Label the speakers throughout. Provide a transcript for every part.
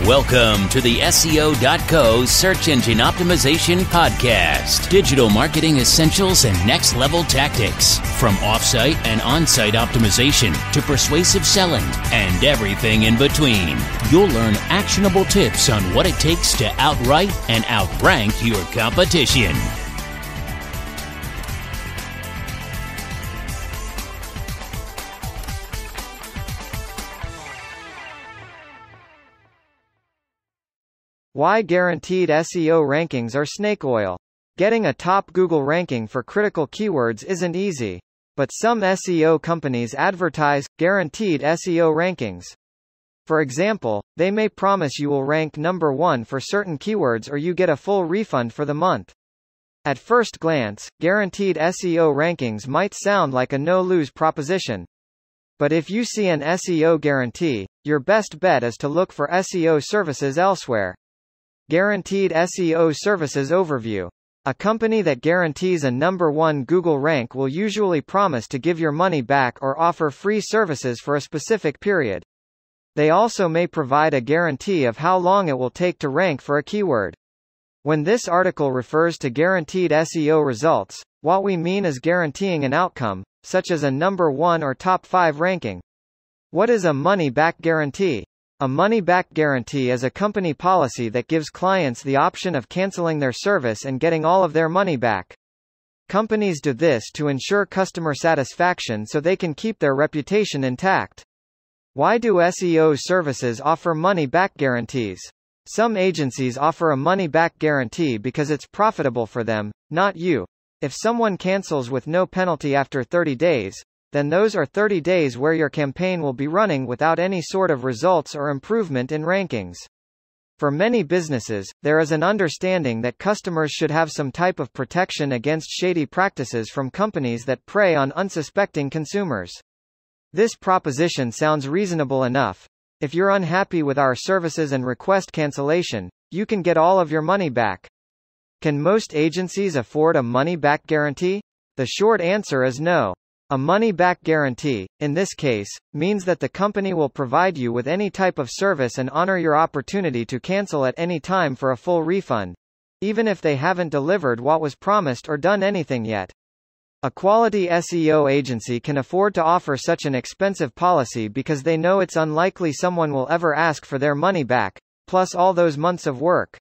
Speaker 1: Welcome to the SEO.co Search Engine Optimization Podcast. Digital marketing essentials and next level tactics. From offsite and on-site optimization to persuasive selling and everything in between. You'll learn actionable tips on what it takes to outright and outrank your competition.
Speaker 2: Why guaranteed SEO rankings are snake oil. Getting a top Google ranking for critical keywords isn't easy. But some SEO companies advertise guaranteed SEO rankings. For example, they may promise you will rank number 1 for certain keywords or you get a full refund for the month. At first glance, guaranteed SEO rankings might sound like a no-lose proposition. But if you see an SEO guarantee, your best bet is to look for SEO services elsewhere. Guaranteed SEO Services Overview. A company that guarantees a number 1 Google rank will usually promise to give your money back or offer free services for a specific period. They also may provide a guarantee of how long it will take to rank for a keyword. When this article refers to guaranteed SEO results, what we mean is guaranteeing an outcome, such as a number 1 or top 5 ranking. What is a money-back guarantee? A money-back guarantee is a company policy that gives clients the option of canceling their service and getting all of their money back. Companies do this to ensure customer satisfaction so they can keep their reputation intact. Why do SEO services offer money-back guarantees? Some agencies offer a money-back guarantee because it's profitable for them, not you. If someone cancels with no penalty after 30 days, then those are 30 days where your campaign will be running without any sort of results or improvement in rankings. For many businesses, there is an understanding that customers should have some type of protection against shady practices from companies that prey on unsuspecting consumers. This proposition sounds reasonable enough. If you're unhappy with our services and request cancellation, you can get all of your money back. Can most agencies afford a money-back guarantee? The short answer is no. A money-back guarantee, in this case, means that the company will provide you with any type of service and honor your opportunity to cancel at any time for a full refund, even if they haven't delivered what was promised or done anything yet. A quality SEO agency can afford to offer such an expensive policy because they know it's unlikely someone will ever ask for their money back, plus all those months of work.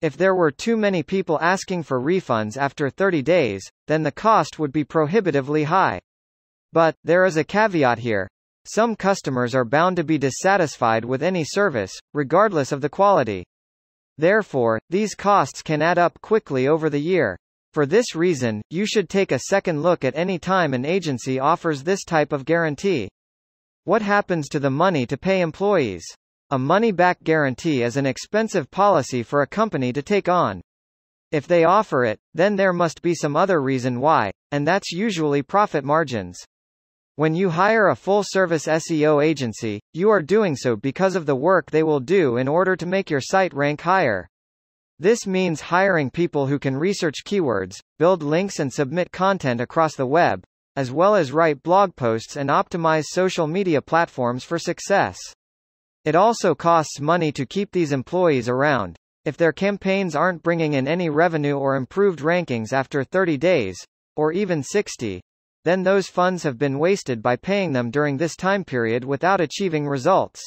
Speaker 2: If there were too many people asking for refunds after 30 days, then the cost would be prohibitively high. But, there is a caveat here. Some customers are bound to be dissatisfied with any service, regardless of the quality. Therefore, these costs can add up quickly over the year. For this reason, you should take a second look at any time an agency offers this type of guarantee. What happens to the money to pay employees? A money-back guarantee is an expensive policy for a company to take on. If they offer it, then there must be some other reason why, and that's usually profit margins. When you hire a full-service SEO agency, you are doing so because of the work they will do in order to make your site rank higher. This means hiring people who can research keywords, build links and submit content across the web, as well as write blog posts and optimize social media platforms for success. It also costs money to keep these employees around. If their campaigns aren't bringing in any revenue or improved rankings after 30 days, or even 60, then those funds have been wasted by paying them during this time period without achieving results.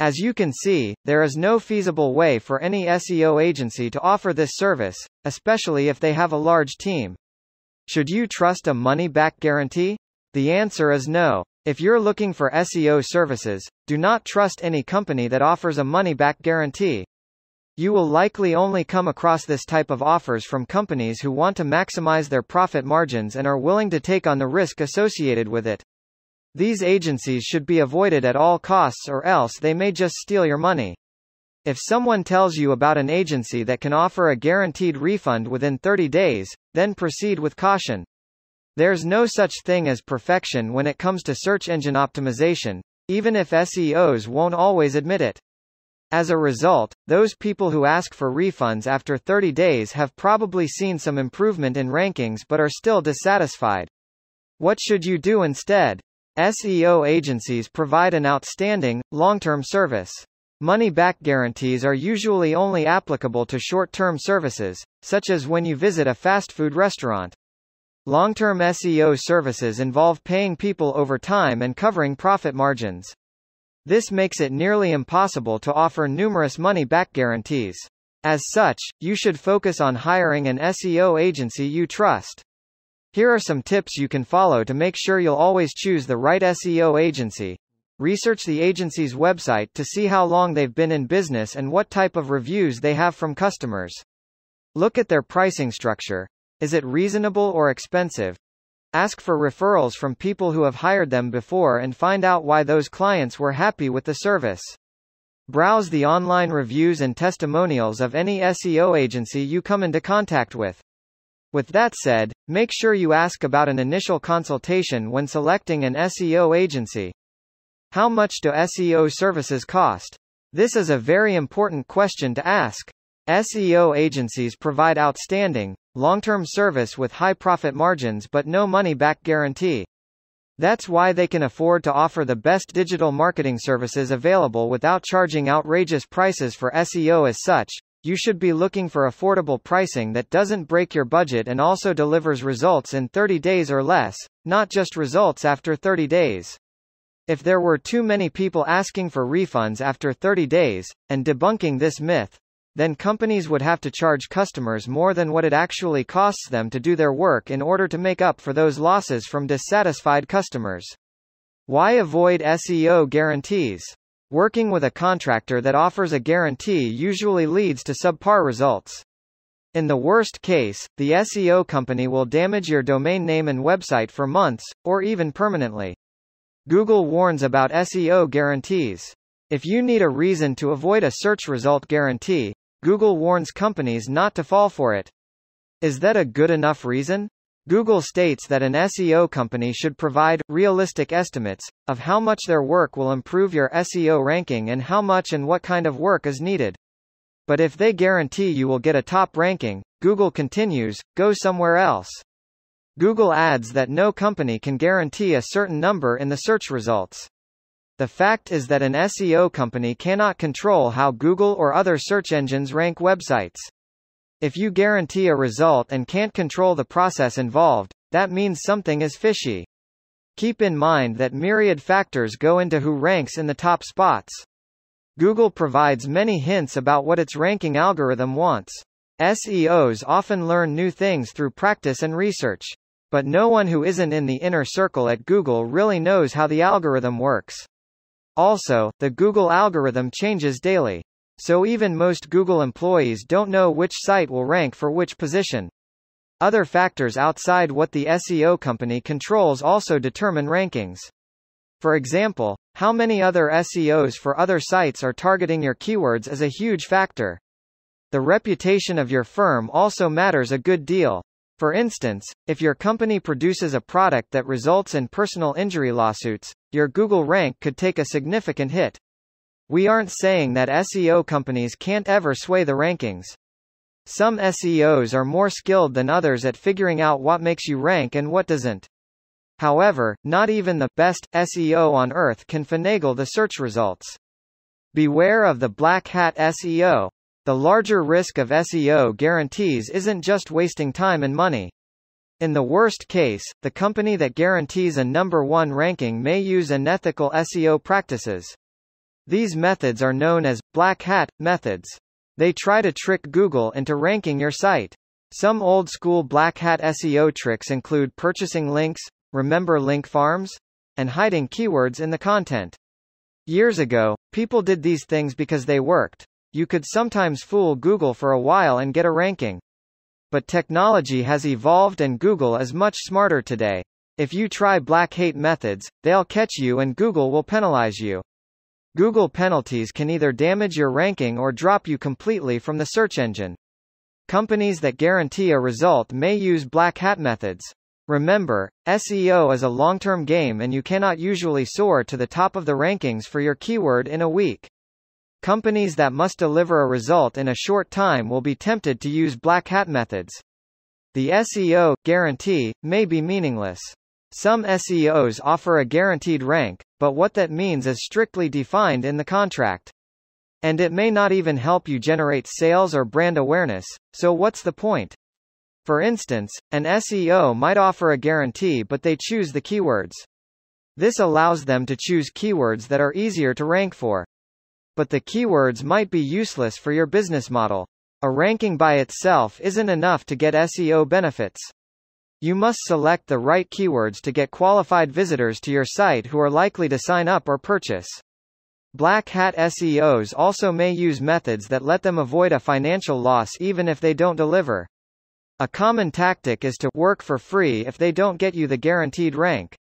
Speaker 2: As you can see, there is no feasible way for any SEO agency to offer this service, especially if they have a large team. Should you trust a money-back guarantee? The answer is no. If you're looking for SEO services, do not trust any company that offers a money-back guarantee. You will likely only come across this type of offers from companies who want to maximize their profit margins and are willing to take on the risk associated with it. These agencies should be avoided at all costs or else they may just steal your money. If someone tells you about an agency that can offer a guaranteed refund within 30 days, then proceed with caution. There's no such thing as perfection when it comes to search engine optimization, even if SEOs won't always admit it. As a result, those people who ask for refunds after 30 days have probably seen some improvement in rankings but are still dissatisfied. What should you do instead? SEO agencies provide an outstanding, long-term service. Money-back guarantees are usually only applicable to short-term services, such as when you visit a fast food restaurant. Long-term SEO services involve paying people over time and covering profit margins. This makes it nearly impossible to offer numerous money-back guarantees. As such, you should focus on hiring an SEO agency you trust. Here are some tips you can follow to make sure you'll always choose the right SEO agency. Research the agency's website to see how long they've been in business and what type of reviews they have from customers. Look at their pricing structure. Is it reasonable or expensive? Ask for referrals from people who have hired them before and find out why those clients were happy with the service. Browse the online reviews and testimonials of any SEO agency you come into contact with. With that said, make sure you ask about an initial consultation when selecting an SEO agency. How much do SEO services cost? This is a very important question to ask. SEO agencies provide outstanding, long-term service with high profit margins but no money-back guarantee. That's why they can afford to offer the best digital marketing services available without charging outrageous prices for SEO. As such, you should be looking for affordable pricing that doesn't break your budget and also delivers results in 30 days or less, not just results after 30 days. If there were too many people asking for refunds after 30 days, and debunking this myth, then companies would have to charge customers more than what it actually costs them to do their work in order to make up for those losses from dissatisfied customers. Why avoid SEO guarantees? Working with a contractor that offers a guarantee usually leads to subpar results. In the worst case, the SEO company will damage your domain name and website for months, or even permanently. Google warns about SEO guarantees. If you need a reason to avoid a search result guarantee, Google warns companies not to fall for it. Is that a good enough reason? Google states that an SEO company should provide realistic estimates of how much their work will improve your SEO ranking and how much and what kind of work is needed. But if they guarantee you will get a top ranking, Google continues, go somewhere else. Google adds that no company can guarantee a certain number in the search results. The fact is that an SEO company cannot control how Google or other search engines rank websites. If you guarantee a result and can't control the process involved, that means something is fishy. Keep in mind that myriad factors go into who ranks in the top spots. Google provides many hints about what its ranking algorithm wants. SEOs often learn new things through practice and research. But no one who isn't in the inner circle at Google really knows how the algorithm works. Also, the Google algorithm changes daily. So even most Google employees don't know which site will rank for which position. Other factors outside what the SEO company controls also determine rankings. For example, how many other SEOs for other sites are targeting your keywords is a huge factor. The reputation of your firm also matters a good deal. For instance, if your company produces a product that results in personal injury lawsuits, your Google rank could take a significant hit. We aren't saying that SEO companies can't ever sway the rankings. Some SEOs are more skilled than others at figuring out what makes you rank and what doesn't. However, not even the best SEO on earth can finagle the search results. Beware of the black hat SEO. The larger risk of SEO guarantees isn't just wasting time and money. In the worst case, the company that guarantees a number one ranking may use unethical SEO practices. These methods are known as black hat methods. They try to trick Google into ranking your site. Some old-school black hat SEO tricks include purchasing links, remember link farms, and hiding keywords in the content. Years ago, people did these things because they worked. You could sometimes fool Google for a while and get a ranking. But technology has evolved and Google is much smarter today. If you try black hat methods, they'll catch you and Google will penalize you. Google penalties can either damage your ranking or drop you completely from the search engine. Companies that guarantee a result may use black hat methods. Remember, SEO is a long-term game and you cannot usually soar to the top of the rankings for your keyword in a week. Companies that must deliver a result in a short time will be tempted to use black hat methods. The SEO guarantee may be meaningless. Some SEOs offer a guaranteed rank, but what that means is strictly defined in the contract. And it may not even help you generate sales or brand awareness, so what's the point? For instance, an SEO might offer a guarantee but they choose the keywords. This allows them to choose keywords that are easier to rank for. But the keywords might be useless for your business model. A ranking by itself isn't enough to get SEO benefits. You must select the right keywords to get qualified visitors to your site who are likely to sign up or purchase. Black Hat SEOs also may use methods that let them avoid a financial loss even if they don't deliver. A common tactic is to work for free if they don't get you the guaranteed rank.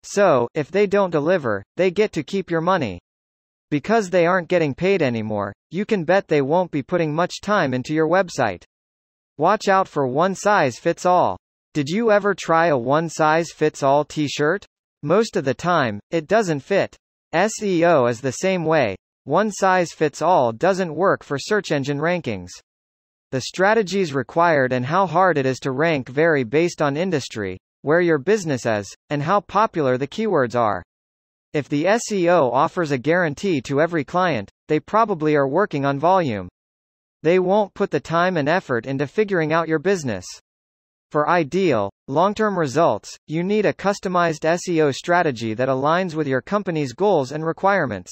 Speaker 2: So, if they don't deliver, they get to keep your money. Because they aren't getting paid anymore, you can bet they won't be putting much time into your website. Watch out for one-size-fits-all. Did you ever try a one-size-fits-all t-shirt? Most of the time, it doesn't fit. SEO is the same way. One-size-fits-all doesn't work for search engine rankings. The strategies required and how hard it is to rank vary based on industry, where your business is, and how popular the keywords are. If the SEO offers a guarantee to every client, they probably are working on volume. They won't put the time and effort into figuring out your business. For ideal, long-term results, you need a customized SEO strategy that aligns with your company's goals and requirements.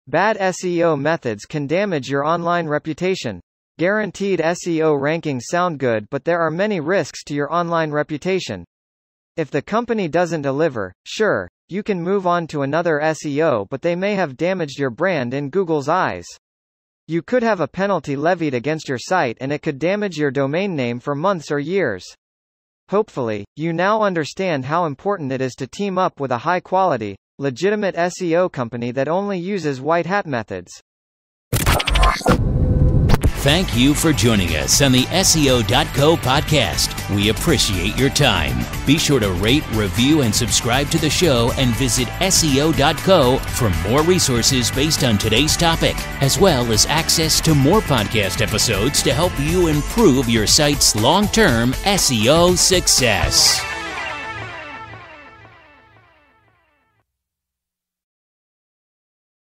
Speaker 2: Bad SEO methods can damage your online reputation. Guaranteed SEO rankings sound good, but there are many risks to your online reputation. If the company doesn't deliver, sure, you can move on to another SEO, but they may have damaged your brand in Google's eyes. You could have a penalty levied against your site and it could damage your domain name for months or years. Hopefully, you now understand how important it is to team up with a high-quality, legitimate SEO company that only uses white hat methods.
Speaker 1: Thank you for joining us on the SEO.co podcast. We appreciate your time. Be sure to rate, review, and subscribe to the show and visit SEO.co for more resources based on today's topic, as well as access to more podcast episodes to help you improve your site's long-term SEO success.